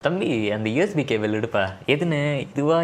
தம்பி அந்த USB cable எடுப்பா எதுன்னு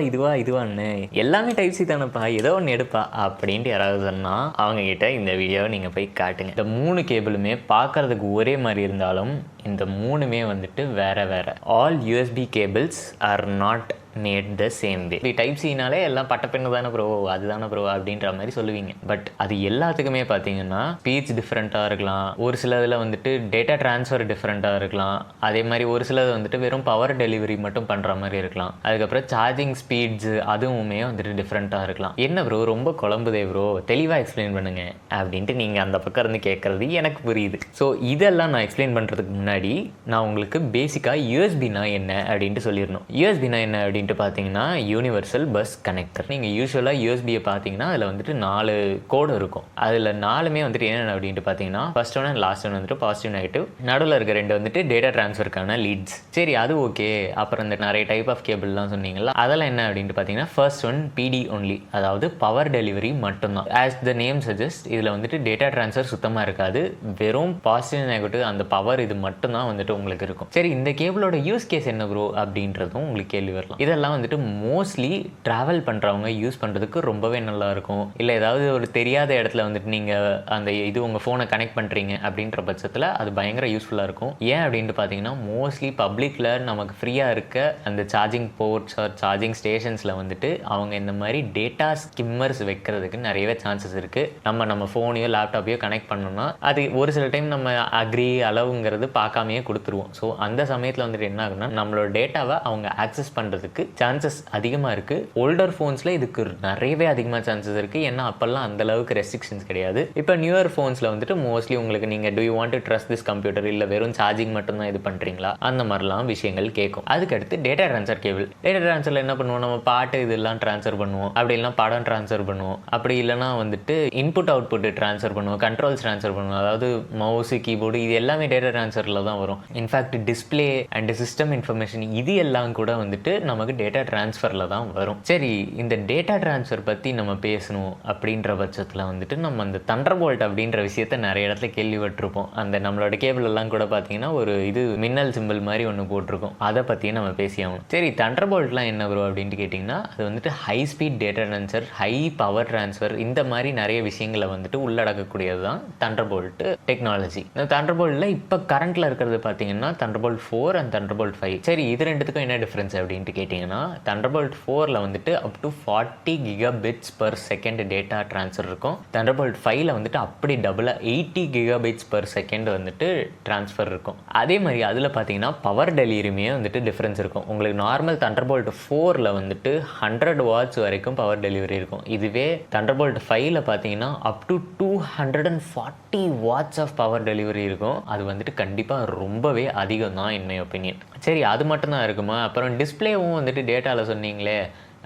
இதுவான்னு எல்லாமே டைப் சி தானேப்பா ஏதோ ஒன்று எடுப்பா அப்படின்ட்டு யாராவது சொன்னால் அவங்கக்கிட்ட இந்த வீடியோவை நீங்கள் போய் காட்டுங்க. இந்த 3 கேபிளுமே பார்க்குறதுக்கு ஒரே மாதிரி இருந்தாலும் இந்த 3மே வந்துட்டு வேறு. All USB cables are not made the same way. Type சினாலே எல்லாம் பட்டப்பெண்ணு தானே ப்ரோ, அதுதானே ப்ரோ அப்படின்ற மாதிரி சொல்லுவீங்க. பட் அது எல்லாத்துக்குமே பார்த்தீங்கன்னா ஸ்பீச் டிஃப்ரெண்ட்டாக இருக்கலாம், ஒரு சிலதில் வந்துட்டு டேட்டா ட்ரான்ஸ்ஃபர் டிஃப்ரெண்ட்டாக இருக்கலாம், அதே மாதிரி ஒரு சிலது வந்துட்டு வெறும் பவர் டெலிவரி மட்டும் பண்ணுற மாதிரி இருக்கலாம், அதுக்கப்புறம் சார்ஜிங் ஸ்பீட்ஸு அதுவுமே வந்துட்டு டிஃப்ரெண்ட்டாக இருக்கலாம். என்ன ப்ரோ ரொம்ப குழம்புதே ப்ரோ, தெளிவாக எக்ஸ்பிளைன் பண்ணுங்க அப்படின்ட்டு நீங்கள் அந்த பக்கம் இருந்து கேட்குறது எனக்கு புரியுது. ஸோ இதெல்லாம் நான் எக்ஸ்பிளைன் பண்ணுறதுக்கு முன்னாடி நான் உங்களுக்கு பேசிக்காக யூஎஸ்பினா என்ன அப்படின்ட்டு சொல்லிடணும். யூஎஸ்பினா என்ன அப்படின்னு பார்த்தீங்கன்னா யூனிவர்சல் பஸ் கனெக்டர். நீங்கள் யூஸ்வலாக யூஎஸ்பியை பார்த்தீங்கன்னா அதில் வந்துட்டு 4 கோடு இருக்கும். அதில் 4மே வந்துட்டு என்னென்ன அப்படின்ட்டு பார்த்தீங்கன்னா first one and last one வந்துட்டு பாசிட்டிவ் நெகட்டிவ், நடுவில் இருக்க 2 வந்துட்டு டேட்டா ட்ரான்ஸ்ஃபருக்கான லீட்ஸ். சரி அது ஓகே. அப்புறம் இந்த நிறைய டைப் ஆஃப் கேபிள்லாம் சொன்னீங்களா, அதெல்லாம் என்ன அப்படின்ட்டு பார்த்தீங்கன்னா ஃபர்ஸ்ட் ஒன் பிடி ஒன்லி, அதாவது பவர் டெலிவரி மட்டும்தான். ஆஸ் த நேம் சஜஸ்ட் இதில் வந்துட்டு டேட்டா ட்ரான்ஸ்ஃபர் சுத்தமாக இருக்காது, வெறும் பாசிட்டிவ் நெகட்டிவ் அந்த பவர் இது மட்டும்தான் வந்துட்டு உங்களுக்கு இருக்கும். சரி இந்த கேபிளோட யூஸ் கேஸ் என்ன ப்ரோ அப்படின்றதும் உங்களுக்கு கேள்வி வரலாம். இதெல்லாம் வந்துட்டு மோஸ்ட்லி ட்ராவல் பண்ணுறவங்க யூஸ் பண்ணுறதுக்கு ரொம்பவே நல்லா இருக்கும். இல்லை ஏதாவது ஒரு தெரியாத இடத்துல வந்துட்டு நீங்கள் அந்த இது உங்கள் ஃபோனை கனெக்ட் பண்ணுறீங்க அப்படின்ற பட்சத்தில் அது பயங்கர யூஸ்ஃபுல்லாக இருக்கும். ஏன் அப்படின்ட்டு பார்த்தீங்கன்னா மோஸ்ட்லி பப்ளிக்கில் நமக்கு ஃப்ரீயாக இருக்க அந்த சார்ஜிங் போர்ட்ஸ் ஆர் சார்ஜிங் ஸ்டேஷன்ஸில் வந்துட்டு அவங்க இந்த மாதிரி டேட்டா ஸ்கிம்மர்ஸ் வைக்கிறதுக்கு நிறையவே சான்சஸ் இருக்குது. நம்ம ஃபோனையோ லேப்டாப்பையோ கனெக்ட் பண்ணோம்னா அது ஒரு சில டைம் நம்ம அக்ரி அளவுங்கிறது பார்க்காமையே கொடுத்துருவோம். ஸோ அந்த சமயத்தில் வந்துட்டு என்ன ஆகுனா நம்மளோட டேட்டாவை அவங்க ஆக்சஸ் பண்ணுறதுக்கு சான்சஸ் அதிகமாக இருக்குது. ஓல்டர் ஃபோன்ஸில் இதுக்கு நிறையவே அதிகமாக சான்சஸ் இருக்குது. ஏன்னா அப்போல்லாம் அந்த அளவுக்கு ரெஸ்ட்ரிக்ஷன்ஸ் கிடையாது. இப்போ நியூயர் ஃபோன்ஸில் வந்துட்டு மோஸ்ட்லி உங்களுக்கு நீங்கள் do you want to trust this computer, இல்லை வெறும் சார்ஜிங் மட்டும்தான் இது பண்ணுறீங்களா, அந்த மாதிரிலாம் விஷயங்கள் கேட்கும். அதுக்கடுத்து டேட்டா ட்ரான்ஸ்ஃபர் கேபிள். டேட்டா ட்ரான்ஸ்ஃபரில் என்ன பண்ணுவோம், நம்ம பாட்டு இதெல்லாம் ட்ரான்ஸ்ஃபர் பண்ணுவோம், அப்படி இல்லைனா படம் ட்ரான்ஸ்ஃபர் பண்ணுவோம், அப்படி இல்லைனா வந்துட்டு இன்புட் அவுட்புட் ட்ரான்ஸ்ஃபர் பண்ணுவோம், கண்ட்ரோல்ஸ் ட்ரான்ஸ்ஃபர் பண்ணுவோம், அதாவது மவுஸு கீபோர்டு இது எல்லாமே டேட்டா ட்ரான்ஸ்ஃபரில் தான் வரும். In fact display and system information இது எல்லாம் கூட வந்துட்டு நமக்கு டேட்டா ட்ரான்ஸ்ஃபரில் தான் வரும். சரி இந்த டேட்டா ட்ரான்ஸ்ஃபர் பற்றி நம்ம பேசணும் அப்படின்ற பட்சத்தில் வந்துட்டு நம்ம அந்த தண்டர்போல்ட் அப்படின்ற விஷயத்த நிறைய இடத்துல கேள்விப்பட்டிருப்போம். அந்த நம்மளோட கேபிள் எல்லாம் கூட பார்த்தீங்கன்னா ஒரு இது மின்னல் சிம்பிள் மாதிரி ஒன்று போட்டிருக்கும், அதை பற்றியும் நம்ம பேசியாகணும். சரி தண்டர்போல்ட்லாம் என்ன வரும் அப்படின்ட்டு கேட்டிங்கன்னா அது வந்துட்டு high speed data transfer, high power transfer, இந்த மாதிரி நிறைய விஷயங்களை வந்துட்டு உள்ளடக்கக்கூடியது தான் தண்டர்போல்ட் டெக்னாலஜி. இந்த தண்டர்போல்ட்டில் இப்போ கரண்ட்டில் இருக்கிறது பார்த்தீங்கன்னா தண்டர்போல்ட் 4 அண்ட் தண்டர்போல்ட் 5. சரி இது ரெண்டுத்துக்கும் என்ன டிஃப்ரென்ஸ் அப்படின்ட்டு கேட்டிங்கன்னா தண்டர்போல்ட் 4ல் வந்துட்டு up to 40 gigabits per second data transfer இருக்கும். தண்டர்போல்ட் 5ல் வந்துட்டு அப்படி டபுளாக 80 gigabits per second வந்துட்டு ட்ரான்ஸ்ஃபர் இருக்கும். அதே மாதிரி அதில் பார்த்தீங்கன்னா பவர் டெலிவரியுமே வந்துட்டு டிஃப்ரென்ஸ் இருக்கும். உங்களுக்கு நார்மல் தண்டர்போல்ட் 4ல் வந்துட்டு 100 watts வரைக்கும் பவர் டெலிவரி இருக்கும். இதுவே தண்டர்போல்ட் 5ல் பார்த்தீங்கன்னா up to 240 watts of power delivery இருக்கும். அது வந்துட்டு கண்டிப்பாக ரொம்பவே அதிகம் தான் இன் மை ஒப்பீனியன். சரி அது மட்டும்தான் இருக்குமா, அப்புறம் டிஸ்பிளேவும் வந்துட்டு டேட்டாவில் சொன்னீங்களே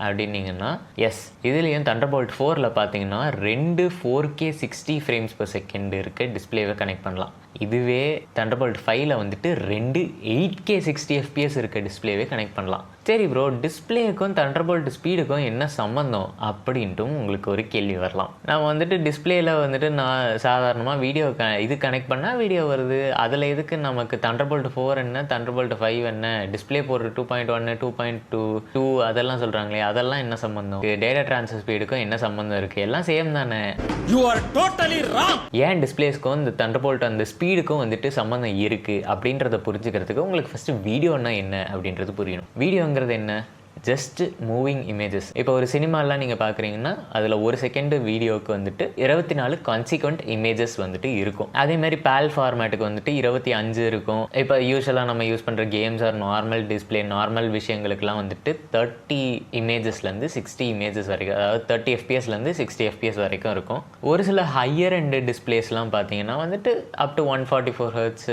அப்படின்னீங்கன்னா எஸ், இதுலேயும் தண்டர்போல்ட் 4ல் பார்த்தீங்கன்னா 2 4K 60 frames per second இருக்க டிஸ்பிளேவை கனெக்ட் பண்ணலாம். இதுவே தண்டர்போல்ட் 5ல் வந்துட்டு 2 8K 60 FPS இருக்க டிஸ்பிளேவே கனெக்ட் பண்ணலாம். சரி ப்ரோ டிஸ்பிளேக்கும் தண்டர்போல்ட் ஸ்பீடுக்கும் என்ன சம்மந்தம் அப்படின்ட்டும் உங்களுக்கு ஒரு கேள்வி வரலாம். நான் வந்துட்டு டிஸ்பிளேயில் வந்துட்டு நான் சாதாரணமாக வீடியோ இது கனெக்ட் பண்ணால் வீடியோ வருது, அதில் எதுக்கு நமக்கு தண்டர்போல்ட் 4 என்ன தண்டர்போல்ட் 5 என்ன, டிஸ்பிளே போடுற 2.1 2.2 அதெல்லாம் சொல்கிறாங்களே அதெல்லாம் என்ன சம்மந்தம், டேட்டா ட்ரான்ஸ்ஃபர் ஸ்பீடுக்கும் என்ன சம்மந்தம் இருக்குது, எல்லாம் சேம் தானே. You are totally wrong. ஏன் டிஸ்பிளேஸ்க்கும் இந்த தண்டர்போல்ட் அந்த ஸ்பீடுக்கும் வந்துட்டு சம்மந்தம் இருக்குது அப்படின்றத புரிஞ்சுக்கிறதுக்கு உங்களுக்கு ஃபஸ்ட்டு வீடியோன்னா என்ன அப்படின்றது புரியணும். வீடியோங்கிறது என்ன, ஜஸ்ட் மூவிங் இமேஜஸ். இப்போ ஒரு சினிமாலாம் நீங்கள் பார்க்குறீங்கன்னா அதில் 1 செகண்ட் வீடியோவுக்கு வந்துட்டு 24 கான்சிக்வெண்ட் இமேஜஸ் வந்துட்டு இருக்கும். அதேமாதிரி பேல் ஃபார்மேட்டுக்கு வந்துட்டு 25 இருக்கும். இப்போ யூஸ்வலாக நம்ம யூஸ் பண்ணுற games are normal display normal விஷயங்களுக்குலாம் வந்துட்டு 30 இமேஜஸ்லேருந்து 60 இமேஜஸ் வரைக்கும், அதாவது 30 FPSலேருந்து 60 FPS வரைக்கும் இருக்கும். ஒரு சில ஹையர் எண்டு டிஸ்பிளேஸ்லாம் பார்த்தீங்கன்னா வந்துட்டு up to 144 Hz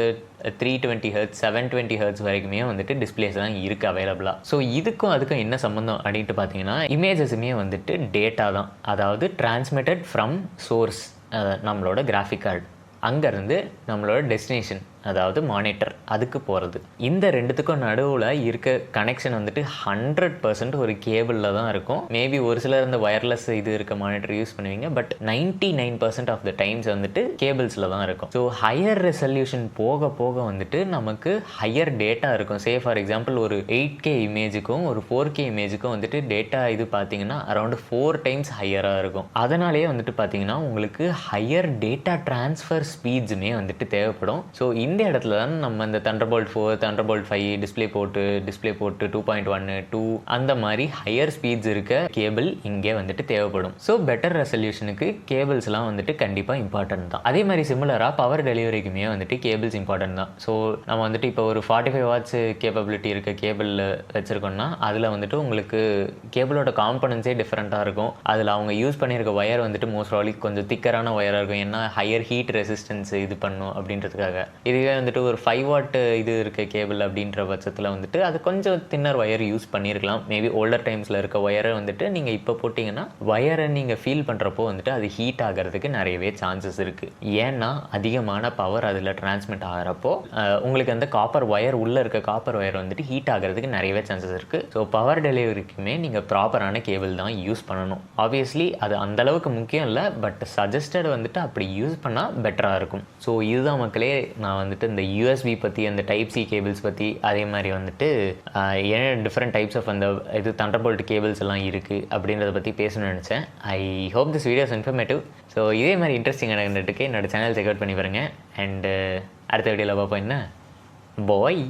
320 Hz 720 Hz வரைக்குமே வந்துட்டு டிஸ்பிளேஸ் தான் இருக்குது அவைலபிளாக. ஸோ இதுக்கும் அதுக்கும் என்ன சம்மந்தம் அப்படின்ட்டு பார்த்தீங்கன்னா இமேஜஸுமே வந்துட்டு டேட்டா தான், அதாவது டிரான்ஸ்மிட்டட் ஃப்ரம் சோர்ஸ் நம்மளோட கிராஃபிக் கார்டு, அங்கேருந்து நம்மளோட டெஸ்டினேஷன் அதாவது மானிட்டர் அதுக்கு போகிறது. இந்த ரெண்டுத்துக்கும் நடுவில் இருக்க கனெக்ஷன் வந்துட்டு 100% ஒரு கேபிளில் தான் இருக்கும். மேபி ஒரு சிலர் இந்த வயர்லெஸ் இது இருக்க மானிட்டர் யூஸ் பண்ணுவீங்க, பட் 99% ஆஃப் த டைம்ஸ் வந்துட்டு கேபிள்ஸில் தான் இருக்கும். ஸோ ஹையர் ரெசல்யூஷன் போக போக வந்துட்டு நமக்கு ஹையர் டேட்டா இருக்கும். சே ஃபார் எக்ஸாம்பிள் ஒரு 8K இமேஜுக்கும் ஒரு 4K இமேஜுக்கும் வந்துட்டு டேட்டா இது பார்த்தீங்கன்னா அரௌண்ட் 4 டைம்ஸ் ஹையராக இருக்கும். அதனாலேயே வந்துட்டு பார்த்தீங்கன்னா உங்களுக்கு ஹையர் டேட்டா ட்ரான்ஸ்ஃபர் ஸ்பீட்ஸுமே வந்துட்டு தேவைப்படும். ஸோ இந்த இடத்துல தான் நம்ம இந்த Thunderbolt 4, Thunderbolt 5, டிஸ்பிளே போர்ட்டு 2.1, 2 அந்த மாதிரி ஹையர் ஸ்பீட்ஸ் இருக்க கேபிள் இங்கே வந்துட்டு தேவைப்படும். ஸோ பெட்டர் ரெசல்யூஷனுக்கு கேபிள்ஸ்லாம் வந்துட்டு கண்டிப்பாக இம்பார்ட்டன்ட் தான். அதே மாதிரி சிமிலராக பவர் டெலிவரிக்குமே வந்துட்டு கேபிள்ஸ் இம்பார்ட்டன்ட் தான். ஸோ நம்ம வந்துட்டு இப்போ ஒரு 45 வாட்ஸ் கேப்பபிலிட்டி இருக்க கேபிளில் வச்சுருக்கோம்னா அதில் வந்துட்டு உங்களுக்கு கேபிளோட காம்பனன்ஸே டிஃப்ரெண்ட்டாக இருக்கும். அதில் அவங்க யூஸ் பண்ணியிருக்க ஒயர் வந்துட்டு மோஸ்ட் ப்ராபப்லி கொஞ்சம் திக்கரான ஒயராக இருக்கும். ஏன்னா ஹையர் ஹீட் ரெசிஸ்டன்ஸ் இது பண்ணும் அப்படின்றதுக்காக. இதுவே வந்துட்டு ஒரு 5 வாட் இது இருக்க கேபிள் அப்படின்ற பட்சத்தில் வந்துட்டு அது கொஞ்சம் தின்னர் ஒயர் யூஸ் பண்ணியிருக்கலாம். மேபி ஓல்டர் டைம்ஸில் இருக்க ஒயரை வந்துட்டு நீங்கள் இப்போ போட்டிங்கன்னா ஒயரை நீங்கள் ஃபீல் பண்ணுறப்போ வந்துட்டு அது ஹீட் ஆகிறதுக்கு நிறையவே சான்சஸ் இருக்குது. ஏன்னா அதிகமான பவர் அதில் டிரான்ஸ்மிட் ஆகிறப்போ உங்களுக்கு அந்த காப்பர் ஒயர் உள்ளே இருக்க காப்பர் ஒயர் வந்துட்டு ஹீட் ஆகிறதுக்கு நிறையவே சான்சஸ் இருக்குது. ஸோ பவர் டெலிவரிக்குமே நீங்கள் ப்ராப்பரான கேபிள் தான் யூஸ் பண்ணணும். ஆப்வியஸ்லி அது அந்தளவுக்கு முக்கியம் இல்லை, பட் சஜஸ்டட் வந்துட்டு அப்படி யூஸ் பண்ணால் பெட்டராக இருக்கும். ஸோ இதுதான் மக்களே, நான் வந்துட்டு இந்த USB பற்றி, அந்த டைப் சி கேபிள்ஸ் பற்றி, அதே மாதிரி வந்துட்டு ஏன் டிஃப்ரெண்ட் டைப்ஸ் ஆஃப் அந்த இது Thunderbolt கேபிள்ஸ் எல்லாம் இருக்குது அப்படின்றத பற்றி பேசணும்னு நினச்சேன். I hope this videos informative. So இதே மாதிரி இன்ட்ரெஸ்டிங்கான கண்டென்ட்டுக்கு என்னோட சேனல் செக் அவுட் பண்ணி பாருங்கள். அண்டு அடுத்த வீடியோவில் பார்ப்போம். என்ன பாய்.